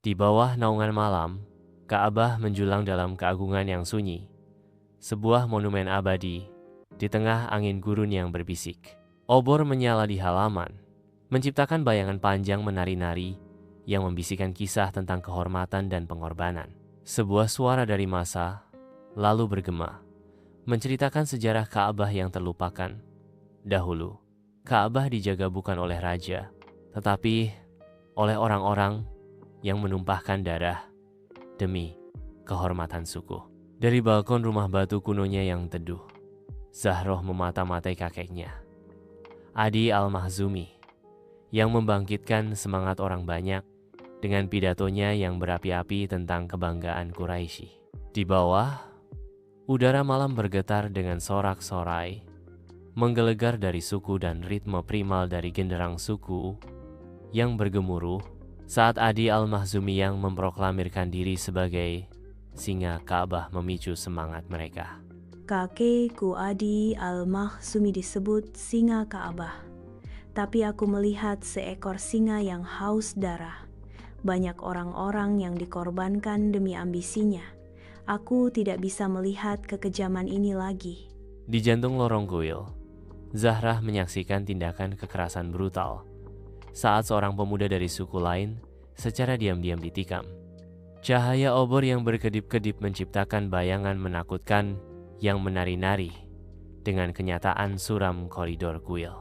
Di bawah naungan malam, Ka'bah menjulang dalam keagungan yang sunyi. Sebuah monumen abadi di tengah angin gurun yang berbisik. Obor menyala di halaman, menciptakan bayangan panjang menari-nari yang membisikkan kisah tentang kehormatan dan pengorbanan. Sebuah suara dari masa lalu bergema, menceritakan sejarah Ka'bah yang terlupakan. Dahulu, Ka'bah dijaga bukan oleh raja, tetapi oleh orang-orang yang menumpahkan darah demi kehormatan suku. Dari balkon rumah batu kunonya yang teduh, Zahroh memata-matai kakeknya, Adi Al-Mahzumi, yang membangkitkan semangat orang banyak dengan pidatonya yang berapi-api tentang kebanggaan Quraisy. Di bawah, udara malam bergetar dengan sorak-sorai, menggelegar dari suku dan ritme primal dari genderang suku yang bergemuruh saat Adi Al-Mahzumi yang memproklamirkan diri sebagai singa Ka'bah memicu semangat mereka. Kakekku Adi Al-Mahzumi disebut singa Ka'bah, tapi aku melihat seekor singa yang haus darah. Banyak orang-orang yang dikorbankan demi ambisinya. Aku tidak bisa melihat kekejaman ini lagi. Di jantung lorong kuil, Zahrah menyaksikan tindakan kekerasan brutal saat seorang pemuda dari suku lain secara diam-diam ditikam. Cahaya obor yang berkedip-kedip menciptakan bayangan menakutkan yang menari-nari dengan kenyataan suram koridor kuil.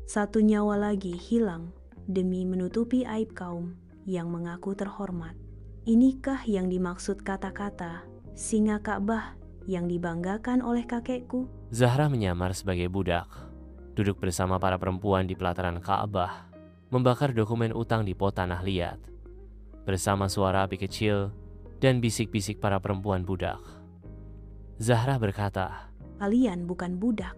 Satu nyawa lagi hilang demi menutupi aib kaum yang mengaku terhormat. Inikah yang dimaksud kata-kata singa Ka'bah yang dibanggakan oleh kakekku? Zahrah menyamar sebagai budak, duduk bersama para perempuan di pelataran Ka'bah, membakar dokumen utang di pot tanah liat, bersama suara api kecil dan bisik-bisik para perempuan budak. Zahrah berkata, Kalian bukan budak,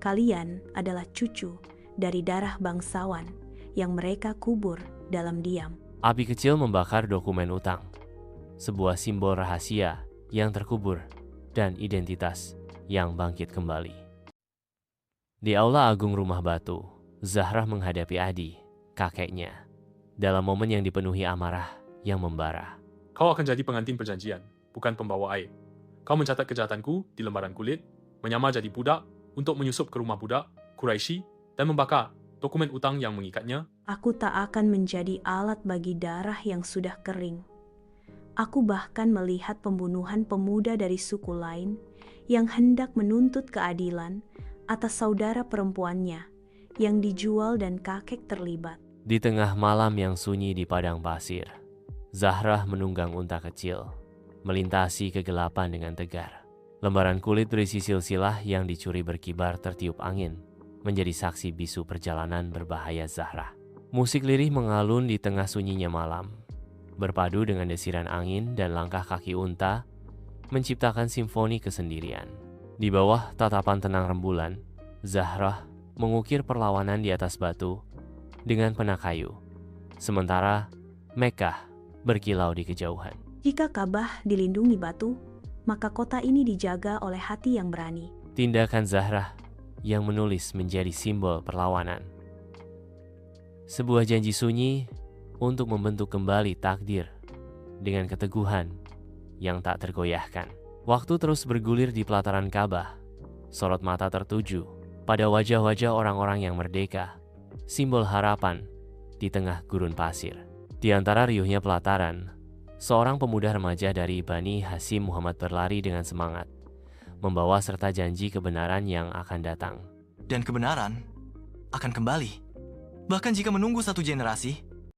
kalian adalah cucu dari darah bangsawan yang mereka kubur dalam diam. Api kecil membakar dokumen utang, sebuah simbol rahasia yang terkubur dan identitas yang bangkit kembali. Di aula agung rumah batu, Zahrah menghadapi Adi, kakeknya, dalam momen yang dipenuhi amarah yang membara. Kau akan jadi pengantin perjanjian, bukan pembawa air. Kau mencatat kejahatanku di lembaran kulit, menyamar jadi budak untuk menyusup ke rumah budak, Quraisy, dan membakar dokumen utang yang mengikatnya. Aku tak akan menjadi alat bagi darah yang sudah kering. Aku bahkan melihat pembunuhan pemuda dari suku lain yang hendak menuntut keadilan atas saudara perempuannya yang dijual dan kakek terlibat. Di tengah malam yang sunyi di padang pasir, Zahrah menunggang unta kecil, melintasi kegelapan dengan tegar. Lembaran kulit berisi silsilah yang dicuri berkibar tertiup angin, menjadi saksi bisu perjalanan berbahaya Zahrah. Musik lirih mengalun di tengah sunyinya malam, berpadu dengan desiran angin dan langkah kaki unta, menciptakan simfoni kesendirian. Di bawah tatapan tenang rembulan, Zahrah mengukir perlawanan di atas batu dengan pena kayu, sementara Mekkah berkilau di kejauhan. Jika Ka'bah dilindungi batu, maka kota ini dijaga oleh hati yang berani. Tindakan Zahrah yang menulis menjadi simbol perlawanan. Sebuah janji sunyi untuk membentuk kembali takdir dengan keteguhan yang tak tergoyahkan. Waktu terus bergulir di pelataran Ka'bah. Sorot mata tertuju pada wajah-wajah orang-orang yang merdeka, simbol harapan di tengah gurun pasir. Di antara riuhnya pelataran, seorang pemuda remaja dari Bani Hashim Muhammad berlari dengan semangat, membawa serta janji kebenaran yang akan datang. Dan kebenaran akan kembali. Bahkan jika menunggu satu generasi,